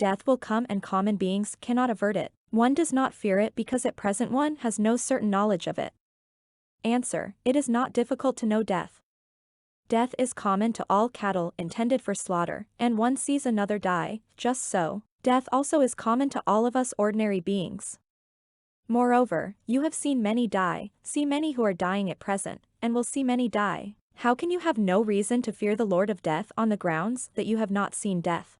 Death will come and common beings cannot avert it. One does not fear it because at present one has no certain knowledge of it. Answer: it is not difficult to know death. Death is common to all cattle intended for slaughter, and one sees another die, just so, death also is common to all of us ordinary beings. Moreover, you have seen many die, see many who are dying at present, and will see many die. How can you have no reason to fear the Lord of Death on the grounds that you have not seen death?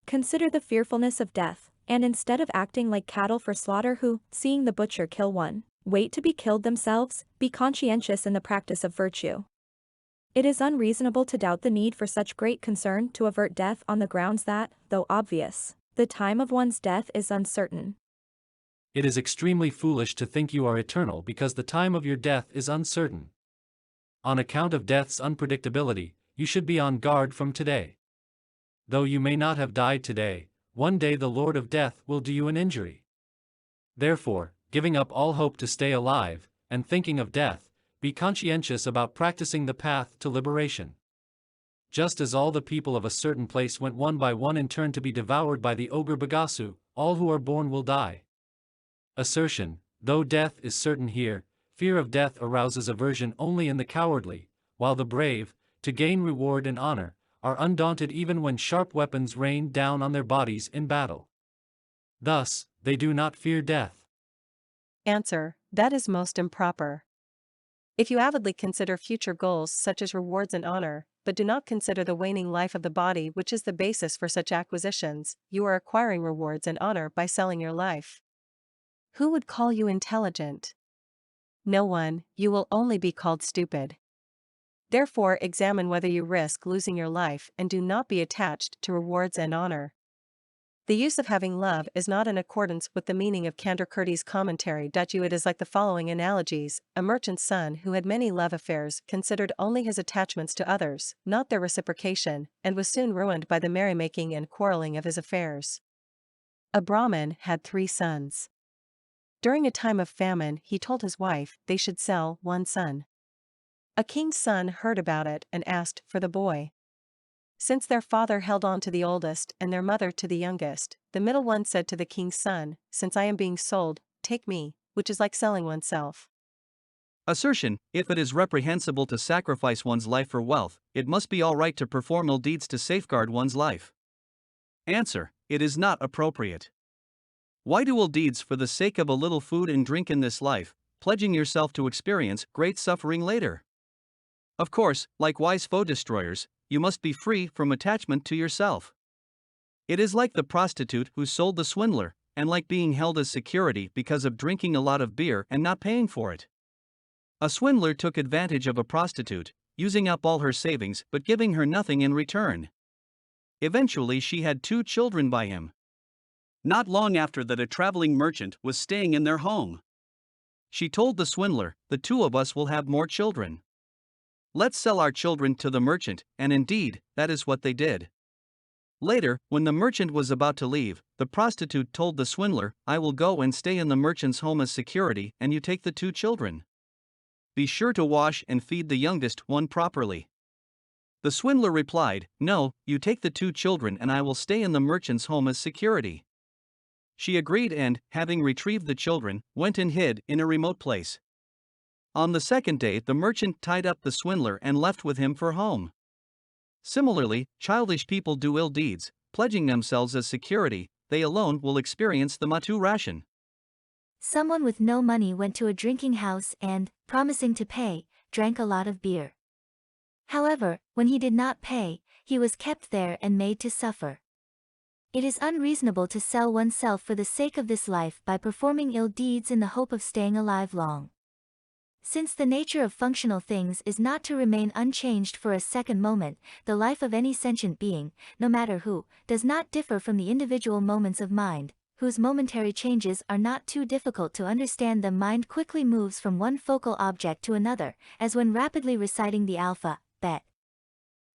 Consider the fearfulness of death, and instead of acting like cattle for slaughter who, seeing the butcher kill one, wait to be killed themselves, be conscientious in the practice of virtue. It is unreasonable to doubt the need for such great concern to avert death on the grounds that, though obvious, the time of one's death is uncertain. It is extremely foolish to think you are eternal because the time of your death is uncertain. On account of death's unpredictability, you should be on guard from today. Though you may not have died today, one day the Lord of Death will do you an injury. Therefore, giving up all hope to stay alive, and thinking of death, be conscientious about practicing the path to liberation. Just as all the people of a certain place went one by one in turn to be devoured by the ogre Bagasu, all who are born will die. Assertion: though death is certain here, fear of death arouses aversion only in the cowardly, while the brave, to gain reward and honor, are undaunted even when sharp weapons rain down on their bodies in battle. Thus, they do not fear death. Answer: that is most improper. If you avidly consider future goals such as rewards and honor, but do not consider the waning life of the body which is the basis for such acquisitions, you are acquiring rewards and honor by selling your life. Who would call you intelligent? No one, you will only be called stupid. Therefore examine whether you risk losing your life and do not be attached to rewards and honor. The use of having love is not in accordance with the meaning of Candorcurti's commentary. It is like the following analogies: a merchant's son who had many love affairs considered only his attachments to others, not their reciprocation, and was soon ruined by the merrymaking and quarreling of his affairs. A Brahmin had 3 sons. During a time of famine he told his wife they should sell one son. A king's son heard about it and asked for the boy. Since their father held on to the oldest and their mother to the youngest, the middle one said to the king's son, "Since I am being sold, take me," which is like selling oneself. Assertion: if it is reprehensible to sacrifice one's life for wealth, it must be all right to perform ill deeds to safeguard one's life. Answer: it is not appropriate. Why do ill deeds for the sake of a little food and drink in this life, pledging yourself to experience great suffering later? Of course, like wise foe destroyers, you must be free from attachment to yourself. It is like the prostitute who sold the swindler, and like being held as security because of drinking a lot of beer and not paying for it. A swindler took advantage of a prostitute, using up all her savings but giving her nothing in return. Eventually she had 2 children by him. Not long after that, a traveling merchant was staying in their home. She told the swindler, "The 2 of us will have more children. Let's sell our children to the merchant," and indeed, that is what they did. Later, when the merchant was about to leave, the prostitute told the swindler, "I will go and stay in the merchant's home as security, and you take the 2 children. Be sure to wash and feed the youngest one properly." The swindler replied, "No, you take the 2 children and I will stay in the merchant's home as security." She agreed and, having retrieved the children, went and hid in a remote place. On the second day the merchant tied up the swindler and left with him for home. Similarly, childish people do ill deeds, pledging themselves as security; they alone will experience the matu ration. Someone with no money went to a drinking house and, promising to pay, drank a lot of beer. However, when he did not pay, he was kept there and made to suffer. It is unreasonable to sell oneself for the sake of this life by performing ill deeds in the hope of staying alive long. Since the nature of functional things is not to remain unchanged for a second moment, the life of any sentient being, no matter who, does not differ from the individual moments of mind, whose momentary changes are not too difficult to understand. The mind quickly moves from one focal object to another, as when rapidly reciting the alphabet.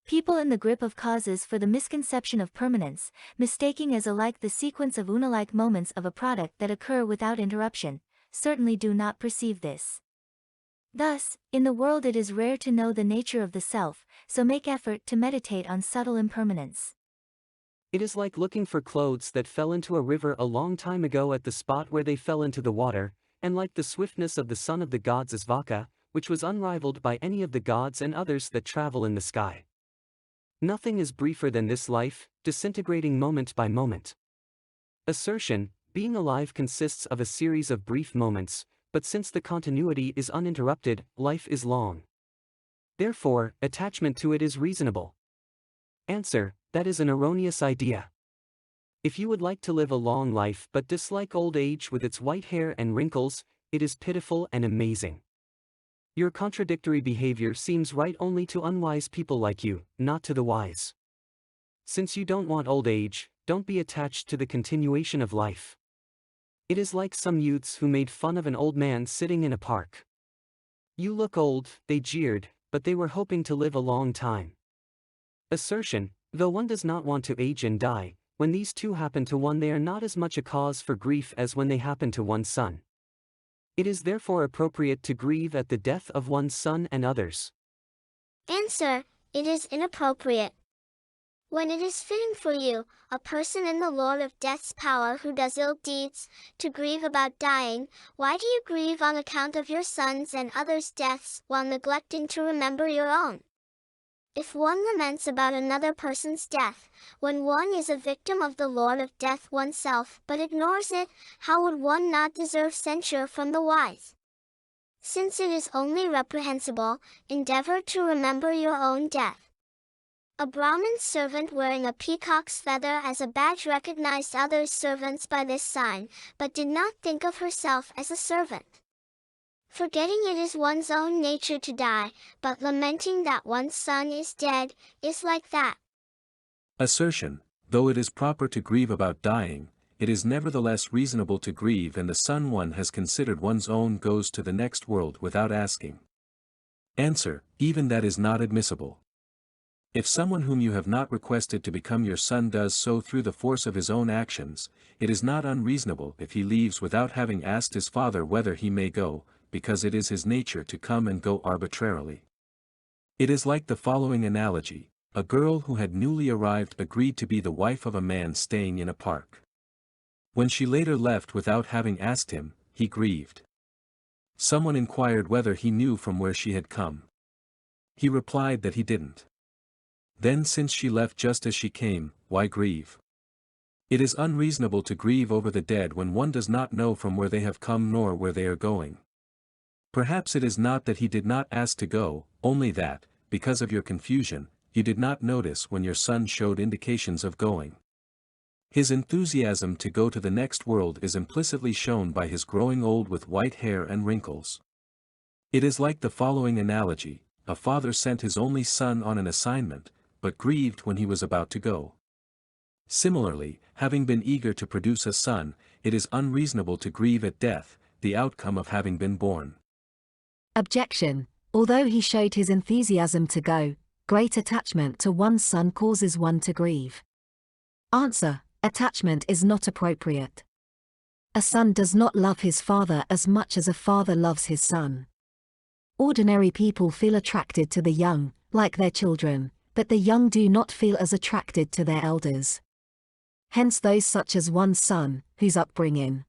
People in the grip of causes for the misconception of permanence, mistaking as alike the sequence of unalike moments of a product that occur without interruption, certainly do not perceive this. Thus, in the world it is rare to know the nature of the self, so make effort to meditate on subtle impermanence. It is like looking for clothes that fell into a river a long time ago at the spot where they fell into the water, and like the swiftness of the son of the gods is Vaka, which was unrivaled by any of the gods and others that travel in the sky. Nothing is briefer than this life, disintegrating moment by moment. Assertion, being alive consists of a series of brief moments, but since the continuity is uninterrupted, life is long. Therefore, attachment to it is reasonable. Answer, that is an erroneous idea. If you would like to live a long life but dislike old age with its white hair and wrinkles, it is pitiful and amazing. Your contradictory behavior seems right only to unwise people like you, not to the wise. Since you don't want old age, don't be attached to the continuation of life. It is like some youths who made fun of an old man sitting in a park. You look old, they jeered, but they were hoping to live a long time. Assertion, though one does not want to age and die, when these two happen to one they are not as much a cause for grief as when they happen to one's son. It is therefore appropriate to grieve at the death of one's son and others. Answer, it is inappropriate. When it is fitting for you, a person in the Lord of Death's power who does ill deeds, to grieve about dying, why do you grieve on account of your sons and others' deaths while neglecting to remember your own? If one laments about another person's death, when one is a victim of the Lord of Death oneself but ignores it, how would one not deserve censure from the wise? Since it is only reprehensible, endeavor to remember your own death. A Brahmin's servant wearing a peacock's feather as a badge recognized others' servants by this sign, but did not think of herself as a servant. Forgetting it is one's own nature to die, but lamenting that one's son is dead, is like that. Assertion, though it is proper to grieve about dying, it is nevertheless reasonable to grieve and the son one has considered one's own goes to the next world without asking. Answer, even that is not admissible. If someone whom you have not requested to become your son does so through the force of his own actions, it is not unreasonable if he leaves without having asked his father whether he may go, because it is his nature to come and go arbitrarily. It is like the following analogy: a girl who had newly arrived agreed to be the wife of a man staying in a park. When she later left without having asked him, he grieved. Someone inquired whether he knew from where she had come. He replied that he didn't. Then since she left just as she came, why grieve? It is unreasonable to grieve over the dead when one does not know from where they have come nor where they are going. Perhaps it is not that he did not ask to go, only that, because of your confusion, you did not notice when your son showed indications of going. His enthusiasm to go to the next world is implicitly shown by his growing old with white hair and wrinkles. It is like the following analogy: a father sent his only son on an assignment, but grieved when he was about to go. Similarly, having been eager to produce a son, it is unreasonable to grieve at death, the outcome of having been born. Objection. Although he showed his enthusiasm to go, great attachment to one's son causes one to grieve. Answer. Attachment is not appropriate. A son does not love his father as much as a father loves his son. Ordinary people feel attracted to the young, like their children, but the young do not feel as attracted to their elders. Hence those such as one's son, whose upbringing,